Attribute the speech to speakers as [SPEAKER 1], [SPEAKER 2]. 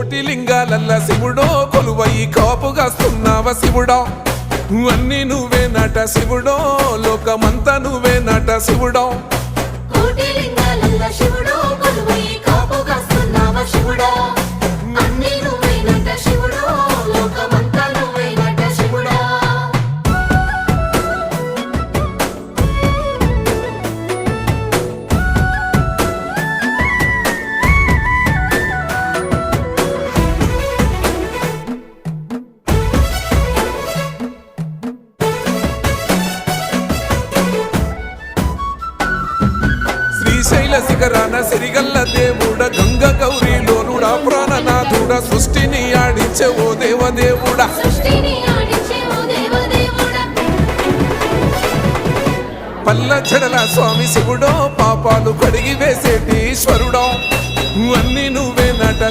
[SPEAKER 1] కోటి లింగాలల్ల శివుడో కొలువయి కాపుగాస్తున్నావ శివుడా అన్ని నువ్వే నట శివుడో లోకమంతా నువ్వే నట శివుడో
[SPEAKER 2] కోటి లింగాలల్ల శివుడో కొలువయి కాపుగాస్తున్నావ శివుడా అన్ని నువ్వే నట శివుడో లోకమంతా నువ్వే నట శివుడా
[SPEAKER 1] శ్రీశైల శిఖరాన సిరిగల్ల దేవుడ గంగ గౌరీలోనుడా ప్రాణనాథుడ సృష్టిని ఆడించే ఓ దేవదేవుడా
[SPEAKER 2] సృష్టిని ఆడించే ఓ దేవదేవుడా
[SPEAKER 1] పల్ల చెడల స్వామి శివుడో పాపాలు కడిగి వేసేటి ఈశ్వరుడో అన్ని నువ్వే నట